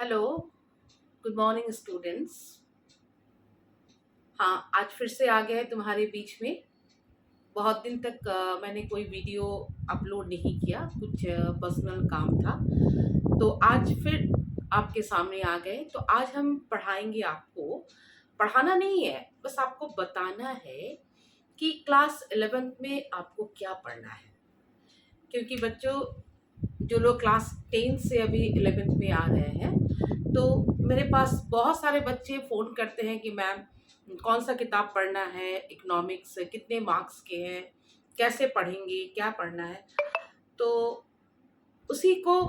Hello, good morning students. हाँ, आज फिर से आ गए तुम्हारे बीच में। बहुत दिन तक मैंने कोई वीडियो अपलोड नहीं किया, कुछ पर्सनल काम था। तो आज फिर आपके सामने आ गए। तो आज हम पढ़ाएंगे आपको, पढ़ाना नहीं है, बस आपको बताना है कि क्लास 11th में आपको क्या पढ़ना है। क्योंकि बच्चों, जो लोग क्लास 10 से अभी 11th में आ रहे हैं, तो मेरे पास बहुत सारे बच्चे फ़ोन करते हैं कि मैम कौन सा किताब पढ़ना है, इकोनॉमिक्स कितने मार्क्स के हैं, कैसे पढ़ेंगे, क्या पढ़ना है। तो उसी को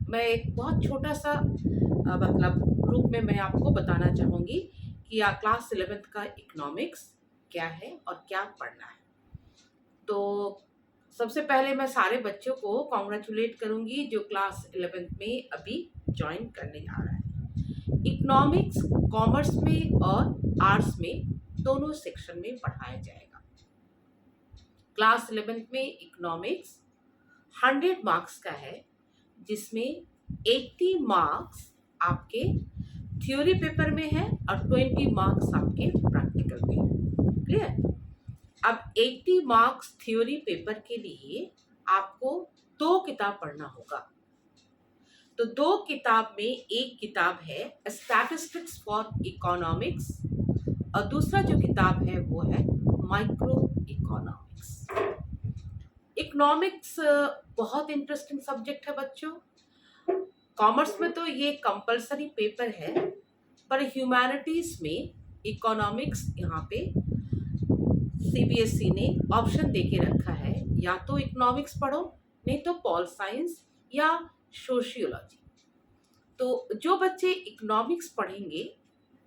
मैं एक बहुत छोटा सा मतलब रूप में मैं आपको बताना चाहूँगी कि क्लास 11th का इकोनॉमिक्स क्या है और क्या पढ़ना है। तो सबसे पहले मैं सारे बच्चों को कॉन्ग्रेचुलेट करूँगी जो क्लास 11th में अभी ज्वाइन करने जा रहा है। इकोनॉमिक्स कॉमर्स में और आर्ट्स में दोनों सेक्शन में पढ़ाया जाएगा। क्लास 11th में इकोनॉमिक्स 100 मार्क्स का है, जिसमें 80 मार्क्स आपके थ्योरी पेपर में है और 20 मार्क्स आपके प्रैक्टिकल में है। क्लियर? अब 80 मार्क्स थ्योरी पेपर के लिए आपको 2 किताब पढ़ना होगा। तो 2 किताब में एक किताब है स्टैटिस्टिक्स फॉर इकोनॉमिक्स और दूसरा जो किताब है वो है माइक्रो इकोनॉमिक्स। इकोनॉमिक्स बहुत इंटरेस्टिंग सब्जेक्ट है बच्चों। कॉमर्स में तो ये कंपलसरी पेपर है, पर ह्यूमैनिटीज में इकोनॉमिक्स यहाँ पे सीबीएसई ने ऑप्शन देके रखा है, या तो इकोनॉमिक्स पढ़ो, नहीं तो पॉल साइंस या सोशियोलॉजी। तो जो बच्चे इकोनॉमिक्स पढ़ेंगे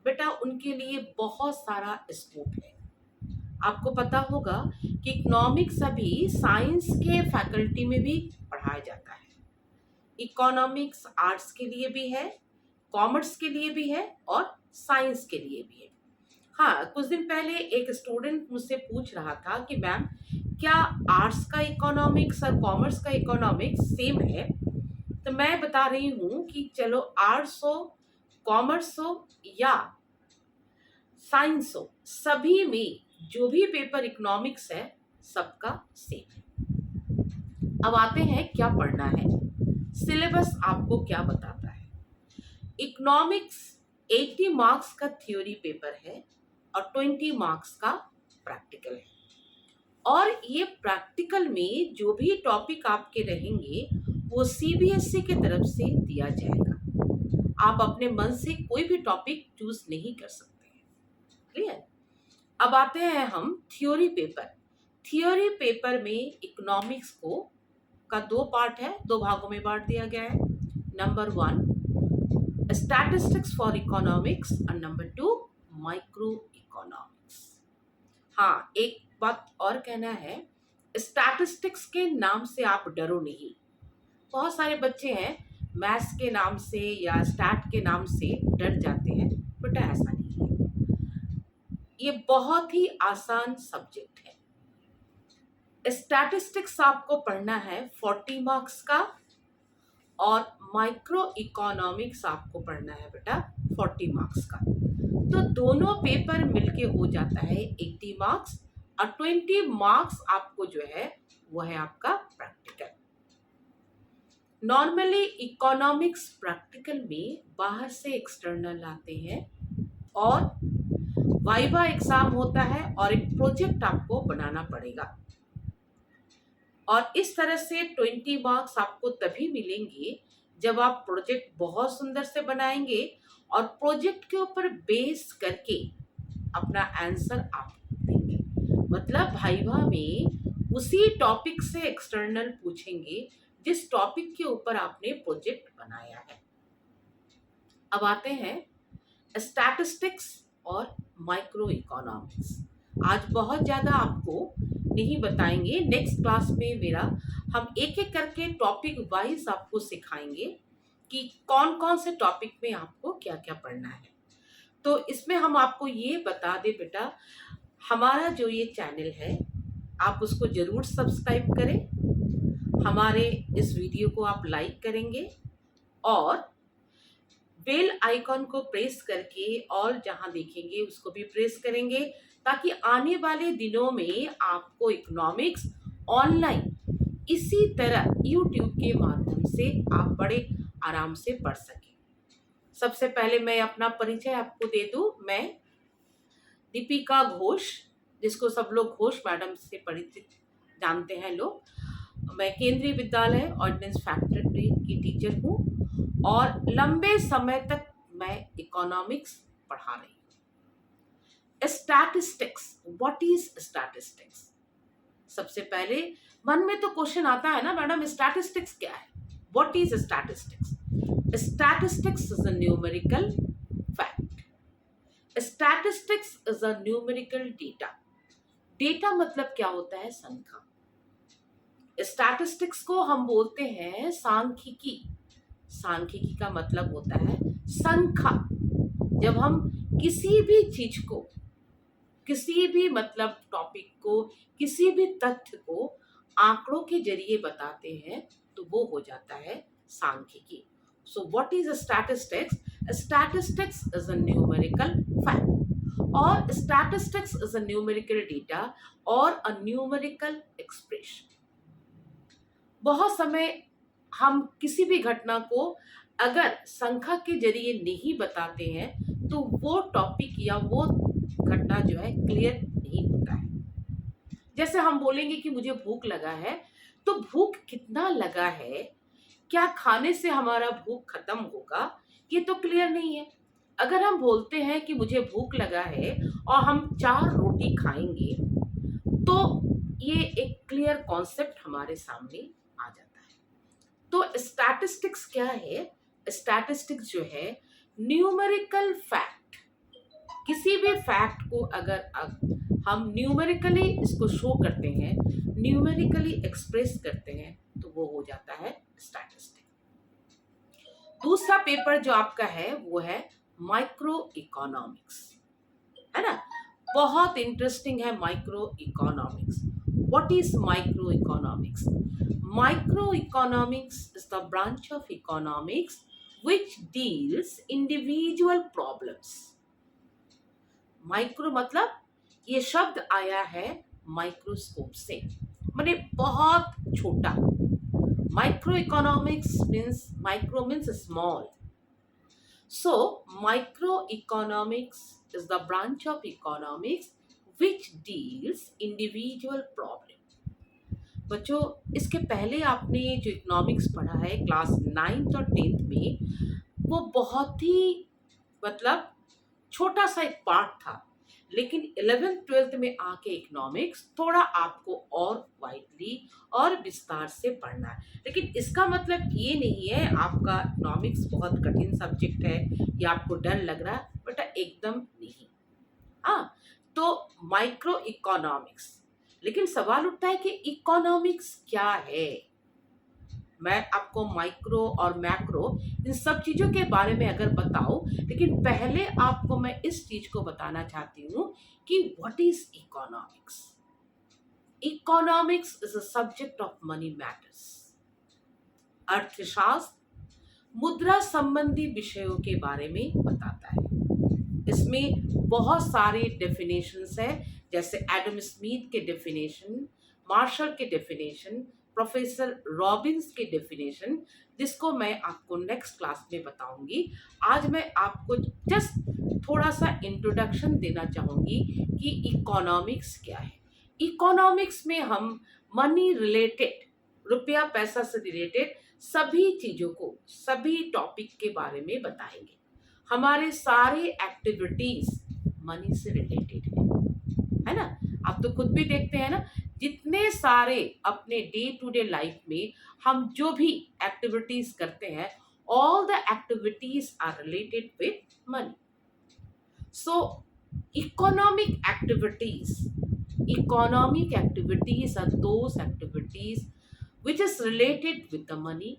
बेटा, उनके लिए बहुत सारा स्कोप है। आपको पता होगा कि इकोनॉमिक्स अभी साइंस के फैकल्टी में भी पढ़ाया जाता है। इकोनॉमिक्स आर्ट्स के लिए भी है, कॉमर्स के लिए भी है और साइंस के लिए भी है। हाँ, कुछ दिन पहले एक स्टूडेंट मुझसे पूछ रहा था कि मैम क्या आर्ट्स का इकोनॉमिक्स और कॉमर्स का इकोनॉमिक्स सेम है। तो मैं बता रही हूँ कि चलो आर्ट्स हो, कॉमर्स हो या साइंस हो, सभी में जो भी पेपर इकोनॉमिक्स है सबका सेम है। अब आते हैं क्या पढ़ना है। सिलेबस आपको क्या बताता है। इकोनॉमिक्स 80 मार्क्स का थ्योरी पेपर है और 20 मार्क्स का प्रैक्टिकल है। और ये प्रैक्टिकल में जो भी टॉपिक आपके रहेंगे वो सीबीएसई की तरफ से दिया जाएगा। आप अपने मन से कोई भी टॉपिक चूज नहीं कर सकते हैं। क्लियर? अब आते हैं हम थ्योरी पेपर। थ्योरी पेपर में इकोनॉमिक्स को का 2 पार्ट है, 2 भागों में बांट दिया गया है। नंबर 1 स्टैटिस्टिक्स फॉर इकोनॉमिक्स और नंबर 2 माइक्रो इकोनॉमिक्स। हाँ, एक बात और कहना है, स्टैटिस्टिक्स के नाम से आप डरो नहीं। बहुत सारे बच्चे हैं मैथ्स के नाम से या स्टैट के नाम से डर जाते हैं, बट ऐसा नहीं है। ये बहुत ही आसान सब्जेक्ट है। स्टैटिस्टिक्स आपको पढ़ना है 40 मार्क्स का और माइक्रो इकोनॉमिक्स आपको पढ़ना है बेटा 40 मार्क्स का। तो दोनों पेपर मिलके हो जाता है 80 मार्क्स और 20 मार्क्स आपको जो है वो है आपका प्रैक्टिकल। नॉर्मली इकोनॉमिक्स प्रैक्टिकल में बाहर से एक्सटर्नल आते हैं और वाइवा एग्जाम होता है और एक प्रोजेक्ट आपको बनाना पड़ेगा। और इस तरह से 20 मार्क्स आपको तभी मिलेंगे जब आप प्रोजेक्ट बहुत सुंदर से बनाएंगे और प्रोजेक्ट के ऊपर बेस करके अपना आंसर आप देंगे। मतलब वाइवा में उसी टॉपिक से एक्सटर्नल पूछेंगे जिस टॉपिक के ऊपर आपने प्रोजेक्ट बनाया है। अब आते हैं स्टैटिस्टिक्स और माइक्रो इकोनॉमिक्स। आज बहुत ज़्यादा आपको नहीं बताएंगे, नेक्स्ट क्लास में मेरा हम एक एक करके टॉपिक वाइज आपको सिखाएंगे कि कौन कौन से टॉपिक में आपको क्या क्या पढ़ना है। तो इसमें हम आपको ये बता दें बेटा, हमारा जो ये चैनल है आप उसको ज़रूर सब्सक्राइब करें, हमारे इस वीडियो को आप लाइक करेंगे और बेल आइकॉन को प्रेस करके और जहां देखेंगे उसको भी प्रेस करेंगे, ताकि आने वाले दिनों में आपको इकोनॉमिक्स ऑनलाइन इसी तरह यूट्यूब के माध्यम से आप बड़े आराम से पढ़ सकें। सबसे पहले मैं अपना परिचय आपको दे दूं। मैं दीपिका घोष, जिसको सब लोग घोष मैडम से परिचित जानते हैं लोग, मैं केंद्रीय विद्यालय ऑर्डिनेंस फैक्ट्री की टीचर हूँ और लंबे समय तक मैं इकोनॉमिक्स पढ़ा रही हूँ। Statistics, what is statistics? सबसे पहले मन में तो क्वेश्चन आता है ना, मैडम स्टैटिस्टिक्स क्या है? What is statistics? Statistics is a numerical fact. Statistics is a numerical data. Data मतलब क्या होता है? संख्या। स्टैटिस्टिक्स को हम बोलते हैं सांख्यिकी। सांख्यिकी का मतलब होता है संख्या। जब हम किसी भी चीज को, किसी भी मतलब टॉपिक को, किसी भी तथ्य को आंकड़ों के जरिए बताते हैं तो वो हो जाता है सांख्यिकी। So what is statistics? Statistics is a numerical fact, और statistics is a numerical data और अ न्यूमेरिकल एक्सप्रेशन। बहुत समय हम किसी भी घटना को अगर संख्या के जरिए नहीं बताते हैं तो वो टॉपिक या वो घटना जो है क्लियर नहीं होता है। जैसे हम बोलेंगे कि मुझे भूख लगा है, तो भूख कितना लगा है, क्या खाने से हमारा भूख खत्म होगा, ये तो क्लियर नहीं है। अगर हम बोलते हैं कि मुझे भूख लगा है और हम 4 रोटी खाएंगे, तो ये एक क्लियर कॉन्सेप्ट हमारे सामने आ जाता है। तो स्टैटिस्टिक्स क्या है? स्टैटिस्टिक्स जो है न्यूमेरिकल फैक्ट। किसी भी फैक्ट को अगर हम न्यूमेरिकली इसको शो करते हैं, न्यूमेरिकली एक्सप्रेस करते हैं, तो वो हो जाता है स्टैटिस्टिक्स। दूसरा पेपर जो आपका है वो है माइक्रो इकोनॉमिक्स, है ना? बहुत इंटरेस्टिंग है micro economics. What is micro economics? Micro economics is the branch of economics which deals individual problems। Micro मतलब ये शब्द आया है माइक्रोस्कोप से, माने बहुत छोटा। Micro economics means, micro means small. So micro economics is the branch of economics which deals individual problem। बच्चों, इसके पहले आपने जो इकोनॉमिक्स पढ़ा है क्लास 9th और 10th में, वो बहुत ही मतलब छोटा सा एक पार्ट था, लेकिन 11th 12th में आके इकोनॉमिक्स थोड़ा आपको और वाइडली और विस्तार से पढ़ना है। लेकिन इसका मतलब ये नहीं है आपका इकोनॉमिक्स बहुत कठिन सब्जेक्ट है या आपको डर लग रहा है, बेटा एकदम नहीं। हाँ, तो माइक्रो इकोनॉमिक्स, लेकिन सवाल उठता है कि इकोनॉमिक्स क्या है? मैं आपको माइक्रो और मैक्रो इन सब चीजों के बारे में अगर बताऊं, लेकिन पहले आपको मैं इस चीज को बताना चाहती हूं कि what is economics. Economics is a subject of money matters. अर्थशास्त्र मुद्रा संबंधी विषयों के बारे में बताता है। इसमें बहुत सारे डेफिनेशंस है, जैसे एडम स्मिथ के डेफिनेशन, मार्शल के डेफिनेशन, प्रोफेसर रॉबिन्स के डेफिनेशन, जिसको मैं आपको नेक्स्ट क्लास में बताऊंगी। आज मैं आपको जस्ट थोड़ा सा इंट्रोडक्शन देना चाहूंगी कि इकोनॉमिक्स क्या है। इकोनॉमिक्स में हम मनी रिलेटेड, रुपया पैसा से रिलेटेड सभी चीजों को, सभी टॉपिक के बारे में बताएंगे। हमारे सारे एक्टिविटीज मनी से रिलेटेड है ना? आप तो खुद भी देखते हैं ना, जितने सारे अपने डे टू डे लाइफ में हम जो भी एक्टिविटीज करते हैं, all the activities are related with money. So economic activities are those activities which is related with the money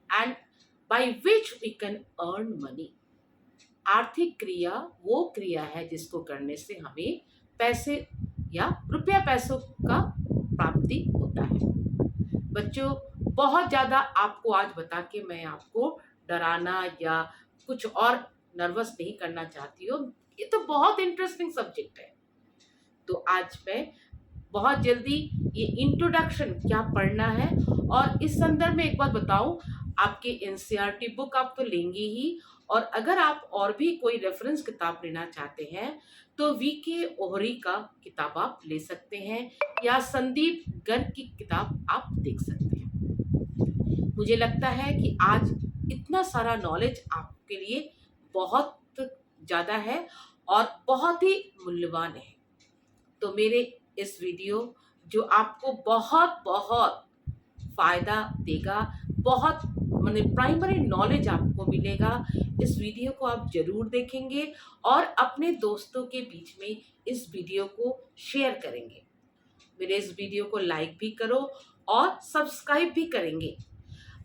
and by which we can earn money। आर्थिक क्रिया वो क्रिया है जिसको करने से हमें पैसे या रुपया पैसों का प्राप्ति होता है। बच्चों, बहुत ज़्यादा आपको आज बता के मैं आपको डराना या कुछ और नर्वस नहीं करना चाहती हो। ये तो बहुत इंटरेस्टिंग सब्जेक्ट है। तो आज मैं बहुत जल्दी ये इंट्रोडक्शन क्या पढ़ना है, और इस संदर्भ में एक बात बताऊं, आपके एनसीईआरटी बुक आप तो लेंगे ही, और अगर आप और भी कोई रेफरेंस किताब लेना चाहते हैं तो वीके ओहरी का किताब आप ले सकते हैं, या संदीप गर्ग की किताब आप देख सकते हैं। मुझे लगता है कि आज इतना सारा नॉलेज आपके लिए बहुत ज़्यादा है और बहुत ही मूल्यवान है। तो मेरे इस वीडियो जो आपको बहुत बहुत फायदा देगा, बहुत माने प्राइमरी नॉलेज आपको मिलेगा, इस वीडियो को आप जरूर देखेंगे और अपने दोस्तों के बीच में इस वीडियो को शेयर करेंगे। मेरे इस वीडियो को लाइक भी करो और सब्सक्राइब भी करेंगे।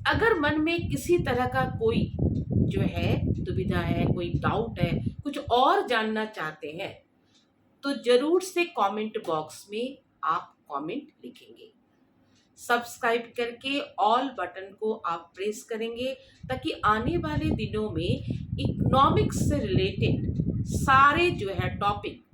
अगर मन में किसी तरह का कोई जो है दुविधा है, कोई डाउट है, कुछ और जानना चाहते हैं, तो जरूर से कमेंट बॉक्स में आप कमेंट लिखेंगे। सब्सक्राइब करके ऑल बटन को आप प्रेस करेंगे, ताकि आने वाले दिनों में इकोनॉमिक्स से रिलेटेड सारे जो है टॉपिक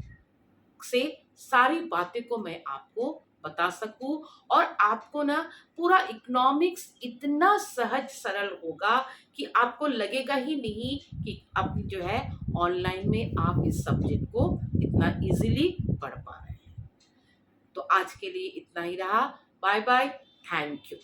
से सारी बातें को मैं आपको बता सकूं, और आपको ना पूरा इकोनॉमिक्स इतना सहज सरल होगा कि आपको लगेगा ही नहीं कि अब जो है ऑनलाइन में आप इस सब्जेक्ट को इतना इजीली पढ़ पा रहे हैं। तो आज के लिए इतना ही रहा। Bye bye, thank you.